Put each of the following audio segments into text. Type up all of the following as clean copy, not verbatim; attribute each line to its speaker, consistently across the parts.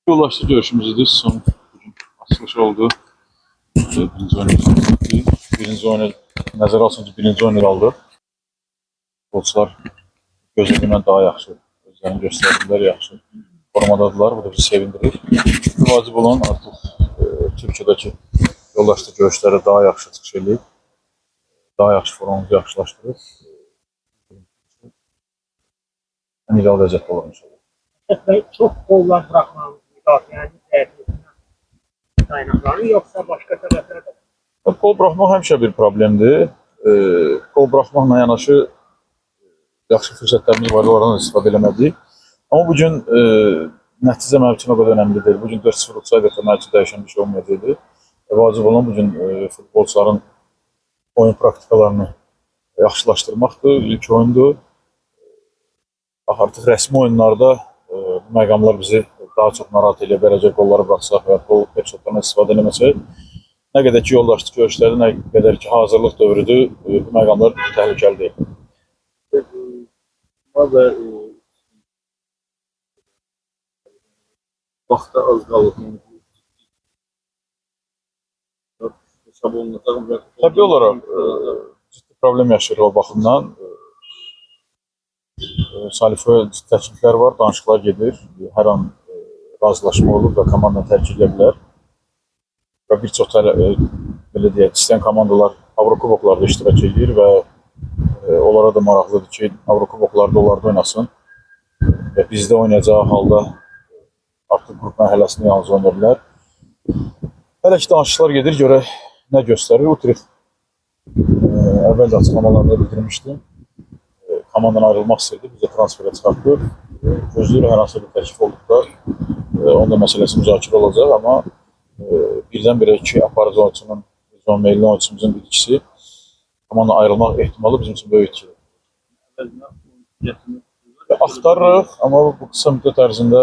Speaker 1: Yollaştı görüşümüzdür. Son açılış oldu. Birinci oyunu bitirdik. Birinci oyunu nəzərə alsın ki, birinci oyunu aldı. Futbolçular gözlediğinden daha yaxşı. Özlərini göstərdilər, yaxşı formadadırlar. Bu da bizi sevindirir. Vacib olan artıq Türkiyədəki yollaşdı görüşləri daha yaxşı çıxış edib. Daha yaxşı formamızı yaxşılaşdırıb. Ən ideal vəziyyətdə olur inşallah.
Speaker 2: Çox qollar bırakmamız müdafiənin dəyərlisindən qaynaqlanır, yoxsa başqa səbəblər də var?
Speaker 1: Qol buraxmaq həmişə bir problemdir. Qol buraxmaqla yanaşı yaxşı fürsətlərimiz var, oradan istifadə eləmədik. Amma bugün nəticə mənim üçün o qədər önəmli deyil. Bugün 4-0 utsaydı mənim üçün dəyişən bir şey olmayacaqdı. Vacib olan bugün futbolçuların oyun praktikalarını yaxşılaşdırmaqdır. İlk oyundur. Artıq rəsmi oyunlarda bu məqamlar bizi daha çox narahat edə biləcək, qolları buraxsaq və qol headshotlarına istifadə eləməsək, nə qədər ki yollaşdı görüşləri, nə qədər ki hazırlıq dövrüdür, bu məqamlar təhlükəli deyil.
Speaker 3: Vaxta az qalıb.
Speaker 1: Təbii olaraq ciddi problem yaşayır o baxımdan. Salifə təkliflər var, danışıqlar gedir. Hər an razılaşma olur və komanda tərk edə bilər. Və bir çox belə deyək, istəyən komandalar Avrokuboklarda iştirak edir və onlara da maraqlıdır ki, Avrokuboklarda onlarda oynasın. Və bizdə oynayacağı halda artıq qrup mərhələsində yalnız oynaya bilər. Hələ ki danışıqlar gedir, görək nə göstərir. Utrecht əvvəl də açıqlamalarında bildirmişdim. Komandan ayrılmaq istəyirdi, bizə transferə çıxartdı. Gözləyir hər hansı bir təklif olduqda onda məsələsi müzakirə olacaq, amma birdən-birə iki aparıcı oyunçunun, John Maylin oyunçumuzun bir ikisi komandan ayrılmaq ehtimalı bizim üçün böyükdür. Axtarırıq, amma bu qısa müddət ərzində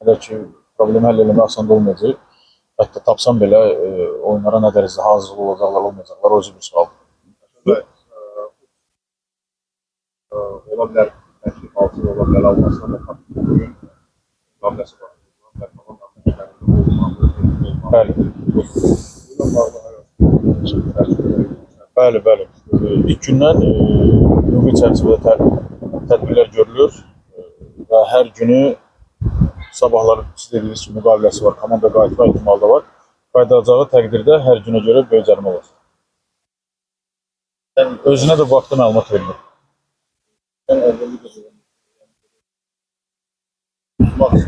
Speaker 1: hələ ki problemi həll eləmək asan olmayacaq. Hətta tapsam belə oyunlara nə dərəcədə hazırlı olacaqlar, olmayacaqlar, o bir sual.
Speaker 3: Ola bilər, təklif altında ola bilər, almasına da bugün müqaviləsi var.
Speaker 1: Bəli. Bəli. İlk gündən hüquqi çərçivədə tədbirlər görülür və hər günü sabahları siz dediyiniz ki, müqaviləsi var, komanda qayıtma ehtimalı da var. Qayıdacağı təqdirdə hər günə görə böyük cərimə olur. Özünə də bu haqda məlumat verilir.